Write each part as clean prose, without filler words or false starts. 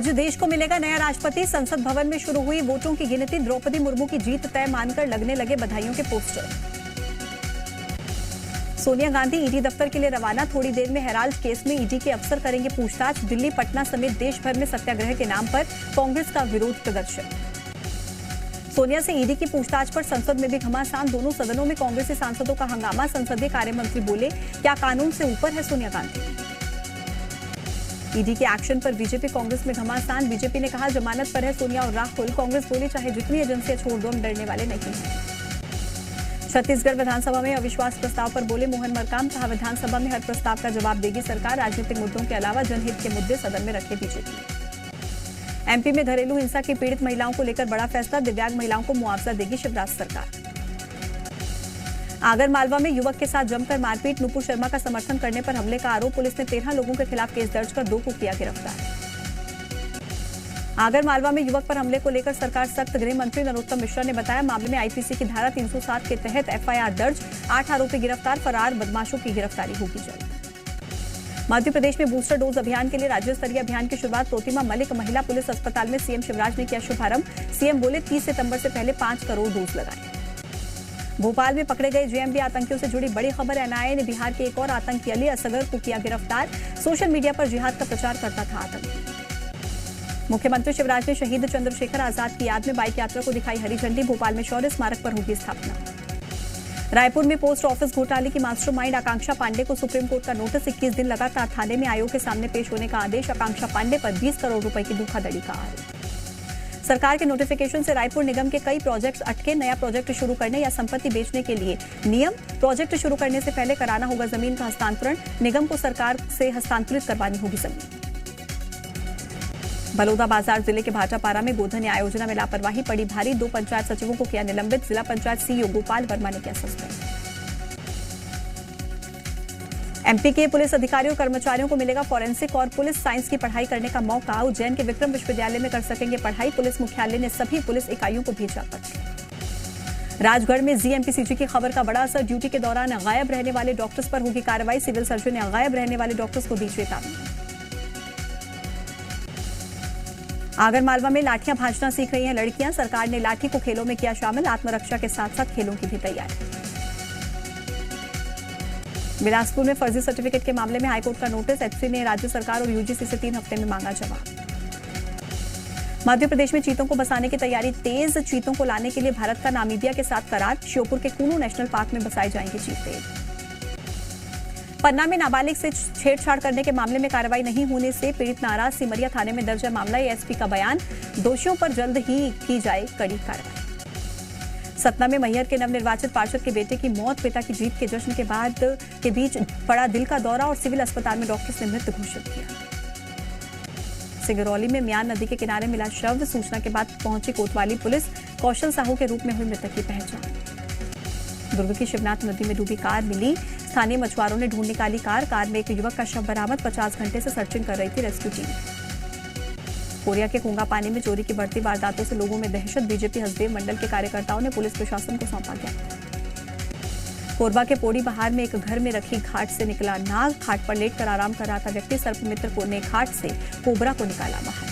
आज देश को मिलेगा नया राष्ट्रपति। संसद भवन में शुरू हुई वोटों की गिनती। द्रौपदी मुर्मू की जीत तय मानकर लगने लगे बधाइयों के पोस्टर। सोनिया गांधी ईडी दफ्तर के लिए रवाना। थोड़ी देर में हेराल्ड केस में ईडी के अफसर करेंगे पूछताछ। दिल्ली, पटना समेत देश भर में सत्याग्रह के नाम पर कांग्रेस का विरोध प्रदर्शन। सोनिया से ईडी की पूछताछ पर संसद में भी घमासान। दोनों सदनों में कांग्रेसी सांसदों का हंगामा। संसदीय कार्य मंत्री बोले, क्या कानून से ऊपर है सोनिया गांधी। ईडी के एक्शन पर बीजेपी कांग्रेस में घमासान। बीजेपी ने कहा, जमानत पर है सोनिया और राहुल। कांग्रेस बोली, चाहे जितनी एजेंसियां छोड़ दो, हम डरने वाले नहीं हैं। छत्तीसगढ़ विधानसभा में अविश्वास प्रस्ताव पर बोले मोहन मरकाम। कहा, विधानसभा में हर प्रस्ताव का जवाब देगी सरकार। राजनीतिक मुद्दों के अलावा जनहित के मुद्दे सदन में रखे बीजेपी। एमपी में घरेलू हिंसा की पीड़ित महिलाओं को लेकर बड़ा फैसला। दिव्यांग महिलाओं को मुआवजा देगी शिवराज सरकार। आगर मालवा में युवक के साथ जमकर मारपीट। नुपुर शर्मा का समर्थन करने पर हमले का आरोप। पुलिस ने 13 लोगों के खिलाफ केस दर्ज कर 2 को किया गिरफ्तार। आगर मालवा में युवक पर हमले को लेकर सरकार सख्त। गृह मंत्री नरोत्तम मिश्रा ने बताया, मामले में आईपीसी की धारा 307 के तहत एफआईआर दर्ज। 8 आरोपी गिरफ्तार। फरार बदमाशों की गिरफ्तारी होगी जल्द। मध्य प्रदेश में बूस्टर डोज अभियान के लिए राज्य स्तरीय अभियान की शुरुआत। प्रोतिमा मलिक महिला पुलिस अस्पताल में सीएम शिवराज ने किया शुभारंभ। सीएम बोले, 30 सितंबर से पहले 5 करोड़ डोज लगाएं। भोपाल में पकड़े गए जेएमबी आतंकियों से जुड़ी बड़ी खबर। एनआईए ने बिहार के एक और आतंकी अली असगर को किया गिरफ्तार। सोशल मीडिया पर जिहाद का प्रचार करता था आतंकी। मुख्यमंत्री शिवराज ने शहीद चंद्रशेखर आजाद की याद में बाइक यात्रा को दिखाई हरी झंडी। भोपाल में शौर्य स्मारक पर होगी स्थापना। रायपुर में पोस्ट ऑफिस घोटाले की मास्टरमाइंड आकांक्षा पांडे को सुप्रीम कोर्ट का नोटिस। 21 दिन लगातार थाने में आयोग के सामने पेश होने का आदेश। आकांक्षा पांडे पर 20 करोड़ रुपए की धोखाधड़ी का आरोप। सरकार के नोटिफिकेशन से रायपुर निगम के कई प्रोजेक्ट्स अटके। नया प्रोजेक्ट शुरू करने या संपत्ति बेचने के लिए नियम। प्रोजेक्ट शुरू करने से पहले कराना होगा जमीन का हस्तांतरण। निगम को सरकार से हस्तांतरित करवानी होगी जमीन। बलौदाबाजार जिले के भाटापारा में गोधन न्याय योजना में लापरवाही पड़ी भारी। 2 पंचायत सचिवों को किया निलंबित। जिला पंचायत सीईओ गोपाल वर्मा ने किया सस्पेंड। एमपी के पुलिस अधिकारियों कर्मचारियों को मिलेगा फॉरेंसिक और पुलिस साइंस की पढ़ाई करने का मौका। उज्जैन के विक्रम विश्वविद्यालय में कर सकेंगे पढ़ाई। पुलिस मुख्यालय ने सभी पुलिस इकाइयों को भेजा पत्र। राजगढ़ में जीएमपीसीजी की खबर का बड़ा असर। ड्यूटी के दौरान गायब रहने वाले डॉक्टर्स पर होगी कार्रवाई। सिविल सर्जन ने गायब रहने वाले डॉक्टर्स को दी चेतावनी। आगर मालवा में लाठियां भांजना सीख रही हैं लड़कियां। सरकार ने लाठी को खेलों में किया शामिल। आत्मरक्षा के साथ साथ खेलों की भी तैयारी। बिलासपुर में फर्जी सर्टिफिकेट के मामले में हाईकोर्ट का नोटिस। एचसी ने राज्य सरकार और यूजीसी से 3 हफ्ते में मांगा जवाब। मध्य प्रदेश में चीतों को बसाने की तैयारी तेज। चीतों को लाने के लिए भारत का नामीबिया के साथ करार। श्योपुर के कूनू नेशनल पार्क में बसाए जाएंगे चीते। पन्ना में नाबालिग से छेड़छाड़ करने के मामले में कार्रवाई नहीं होने से पीड़ित नाराज। सिमरिया थाने में दर्ज है मामला। एसपी का बयान, दोषियों पर जल्द ही की जाए कड़ी कार्रवाई। सतना में मैहर के नवनिर्वाचित पार्षद के बेटे की मौत। पिता की जीत के जश्न के बीच पड़ा दिल का दौरा और सिविल अस्पताल में डॉक्टर्स ने मृत घोषित किया। सिगरौली में म्यान नदी के किनारे मिला शव। सूचना के बाद पहुंची कोतवाली पुलिस। कौशल साहू के रूप में हुई मृतक की पहचान। दुर्ग की शिवनाथ नदी में डूबी कार मिली। स्थानीय मछुआरों ने ढूंढ निकाली कार। कार में एक युवक का शव बरामद। 50 घंटे से सर्चिंग कर रही थी रेस्क्यू टीम। कोरिया के कुंगा पानी में चोरी की बढ़ती वारदातों से लोगों में दहशत। बीजेपी हसदेव मंडल के कार्यकर्ताओं ने पुलिस प्रशासन को सौंपा ज्ञापन। कोरबा के पोड़ी बहार में एक घर में रखी घाट से निकला नाग। घाट पर लेटकर आराम कर रहा था व्यक्ति। सर्पमित्र ने घाट से कोबरा को निकाला बाहर।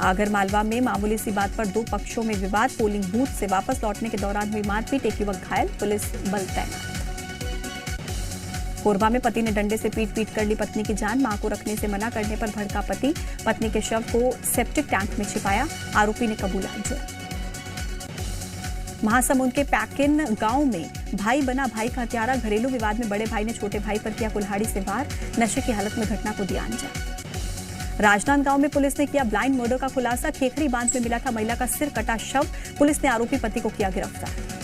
आगर मालवा में मामूली सी बात पर 2 पक्षों में विवाद। पोलिंग बूथ से वापस लौटने के दौरान हुई मारपीट। एक युवक घायल। पुलिस बल तैनात। कोरबा में पति ने डंडे से पीट कर ली पत्नी की जान। मां को रखने से मना करने पर भड़का पति। पत्नी के शव को सेप्टिक टैंक में छिपाया। आरोपी ने कबूला जुर्म। महासमुंद के पैकिन गांव में भाई बना भाई का हत्यारा। घरेलू विवाद में बड़े भाई ने छोटे भाई पर किया कुल्हाड़ी से वार। नशे की हालत में घटना को दिया अंजाम। राजनांदगांव में पुलिस ने किया ब्लाइंड मर्डर का खुलासा। खेखरी बांध में मिला था महिला का सिर कटा शव। पुलिस ने आरोपी पति को किया गिरफ्तार।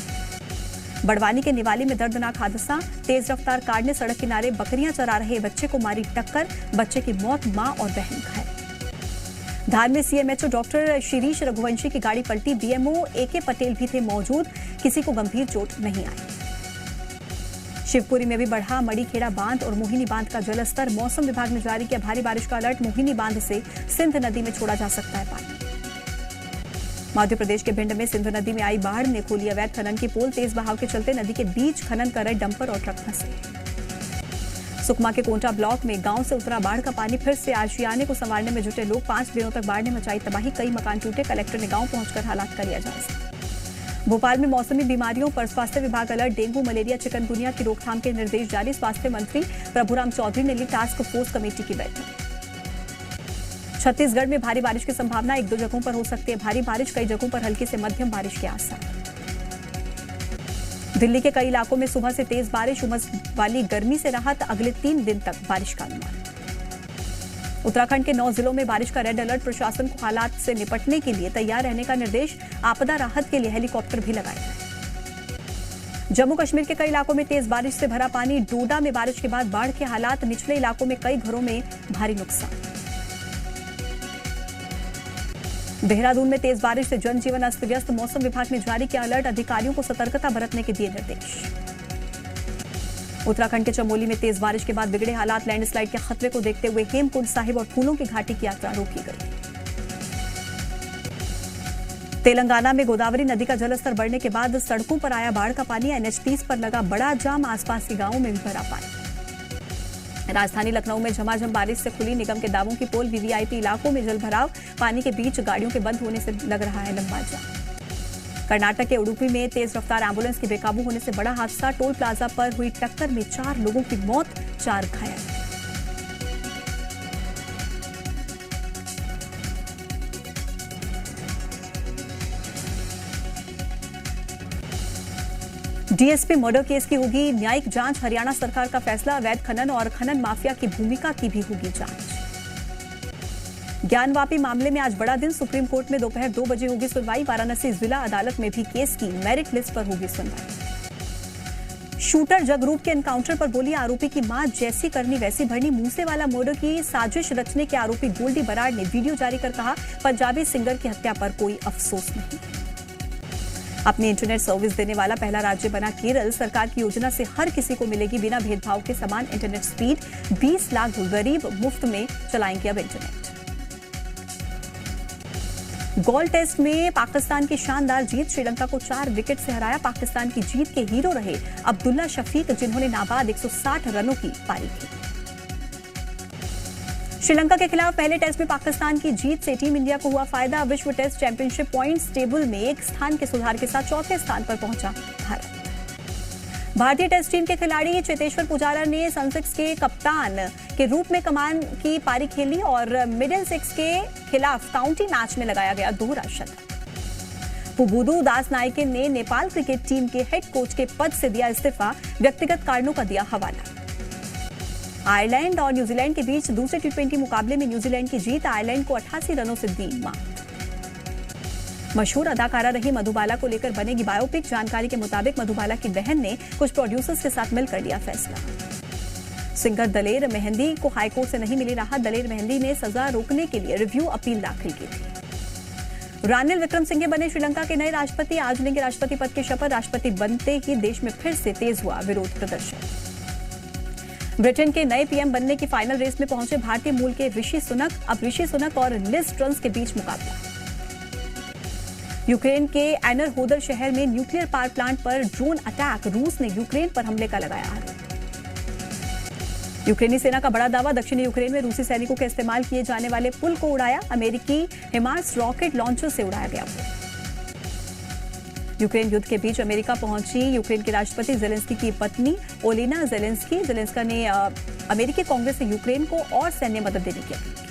बड़वानी के निवाली में दर्दनाक हादसा। तेज रफ्तार कार ने सड़क किनारे बकरियां चरा रहे बच्चे को मारी टक्कर। बच्चे की मौत, मां और बहन घायल। धार में सीएमएचओ डॉक्टर शिरीष रघुवंशी की गाड़ी पलटी। बीएमओ एके पटेल भी थे मौजूद। किसी को गंभीर चोट नहीं आई। शिवपुरी में भी बढ़ा मड़ीखेड़ा बांध और मोहिनी बांध का जलस्तर। मौसम विभाग ने जारी किया भारी बारिश का अलर्ट। मोहिनी बांध से सिंध नदी में छोड़ा जा सकता है पानी। मध्य प्रदेश के भिंड में सिंधु नदी में आई बाढ़ ने खोली अवैध खनन की पोल। तेज बहाव के चलते नदी के बीच खनन कर रहे डंपर और ट्रक फंसे। सुकमा के कोंटा ब्लॉक में गांव से उतरा बाढ़ का पानी, फिर से आशियाने को संवारने में जुटे लोग। 5 दिनों तक बाढ़ ने मचाई तबाही, कई मकान टूटे। कलेक्टर ने गांव पहुंचकर हालात का लिया जायजा। भोपाल में मौसमी बीमारियों पर स्वास्थ्य विभाग अलर्ट, डेंगू, मलेरिया, चिकनगुनिया की रोकथाम के निर्देश जारी। स्वास्थ्य मंत्री प्रभुराम चौधरी ने ली टास्क फोर्स कमेटी की बैठक। छत्तीसगढ़ में भारी बारिश की संभावना, 1-2 जगहों पर हो सकती है भारी बारिश, कई जगहों पर हल्की से मध्यम बारिश के आसार। दिल्ली के कई इलाकों में सुबह से तेज बारिश, उमस वाली गर्मी से राहत, अगले 3 दिन तक बारिश का अनुमान। उत्तराखंड के 9 जिलों में बारिश का रेड अलर्ट, प्रशासन को हालात से निपटने के लिए तैयार रहने का निर्देश। आपदा राहत के लिए हेलीकॉप्टर भी लगाए गए। जम्मू कश्मीर के कई इलाकों में तेज बारिश से भरा पानी, डोडा में बारिश के बाद बाढ़ के हालात, निचले इलाकों में कई घरों में भारी नुकसान। देहरादून में तेज बारिश से जनजीवन अस्त व्यस्त, मौसम विभाग ने जारी किया अलर्ट, अधिकारियों को सतर्कता बरतने के दिए निर्देश। उत्तराखंड के चमोली में तेज बारिश के बाद बिगड़े हालात, लैंडस्लाइड के खतरे को देखते हुए हेमकुंड साहिब और फूलों की घाटी की यात्रा रोकी गई। तेलंगाना में गोदावरी नदी का जलस्तर बढ़ने के बाद सड़कों पर आया बाढ़ का पानी, NH30 पर लगा बड़ा जाम, आसपास के गांवों में भी भरा पानी। राजधानी लखनऊ में झमाझम बारिश से खुली निगम के दावों की पोल, VVIP इलाकों में जल भराव, पानी के बीच गाड़ियों के बंद होने से लग रहा है लंबा जाम। कर्नाटक के उडुपी में तेज रफ्तार एम्बुलेंस के बेकाबू होने से बड़ा हादसा, टोल प्लाजा पर हुई टक्कर में 4 लोगों की मौत, 4 घायल। DSP मर्डर केस की होगी न्यायिक जांच, हरियाणा सरकार का फैसला, अवैध खनन और खनन माफिया की भूमिका की भी होगी जांच। ज्ञानवापी मामले में आज बड़ा दिन, सुप्रीम कोर्ट में दोपहर 2 बजे होगी सुनवाई। वाराणसी जिला अदालत में भी केस की मेरिट लिस्ट पर होगी सुनवाई। शूटर जगरूप के एनकाउंटर पर बोली आरोपी की मां, जैसी करनी वैसी भरनी। मूसेवाला मर्डर की साजिश रचने के आरोपी गोल्डी बराड़ ने वीडियो जारी कर कहा, पंजाबी सिंगर की हत्या पर कोई अफसोस नहीं। अपनी इंटरनेट सर्विस देने वाला पहला राज्य बना केरल, सरकार की योजना से हर किसी को मिलेगी बिना भेदभाव के समान इंटरनेट स्पीड। 20 लाख गरीब मुफ्त में चलाएंगे अब इंटरनेट। गोल टेस्ट में पाकिस्तान की शानदार जीत, श्रीलंका को 4 विकेट से हराया। पाकिस्तान की जीत के हीरो रहे अब्दुल्ला शफीक, जिन्होंने नाबाद 160 रनों की पारी की। श्रीलंका के खिलाफ पहले टेस्ट में पाकिस्तान की जीत से टीम इंडिया को हुआ फायदा। विश्व टेस्ट चैंपियनशिप पॉइंट्स टेबल में 1 स्थान के सुधार के साथ 4थे स्थान पर पहुंचा भारत। भारतीय टेस्ट टीम के खिलाड़ी चेतेश्वर पुजारा ने सनसेक्स के कप्तान के रूप में कमान की पारी खेली और मिडिलसेक्स के खिलाफ काउंटी मैच में लगाया गया दोहरा शतक। पुबुदु दास नायके ने नेपाल क्रिकेट टीम के हेड कोच के पद से दिया इस्तीफा, व्यक्तिगत कारणों का दिया हवाला। आयरलैंड और न्यूजीलैंड के बीच दूसरे T20 मुकाबले में न्यूजीलैंड की जीत, आयरलैंड को 88 रनों से दी मात। मशहूर अदाकारा रही मधुबाला को लेकर बनेगी बायोपिक, जानकारी के मुताबिक मधुबाला की बहन ने कुछ प्रोड्यूसर्स के साथ मिलकर लिया फैसला। सिंगर दलेर मेहंदी को हाईकोर्ट से नहीं मिली राहत, दलेर मेहंदी ने सजा रोकने के लिए रिव्यू अपील दाखिल की थी। रानिल विक्रमसिंघे बने श्रीलंका के नए राष्ट्रपति, आज लेंगे राष्ट्रपति पद की शपथ। राष्ट्रपति बनते ही देश में फिर से तेज हुआ विरोध प्रदर्शन। ब्रिटेन के नए पीएम बनने की फाइनल रेस में पहुंचे भारतीय मूल के ऋषि सुनक, अब ऋषि सुनक और लिज ट्रस के बीच मुकाबला। यूक्रेन के एनर होदर शहर में न्यूक्लियर पावर प्लांट पर ड्रोन अटैक, रूस ने यूक्रेन पर हमले का लगाया आरोप। यूक्रेनी सेना का बड़ा दावा, दक्षिणी यूक्रेन में रूसी सैनिकों के इस्तेमाल किए जाने वाले पुल को उड़ाया, अमेरिकी हिमार्स रॉकेट लॉन्चर से उड़ाया गया पुल। यूक्रेन युद्ध के बीच अमेरिका पहुंची यूक्रेन के राष्ट्रपति जेलेंस्की की पत्नी ओलेना जेलेंस्की ने अमेरिकी कांग्रेस से यूक्रेन को और सैन्य मदद देने की अपील की।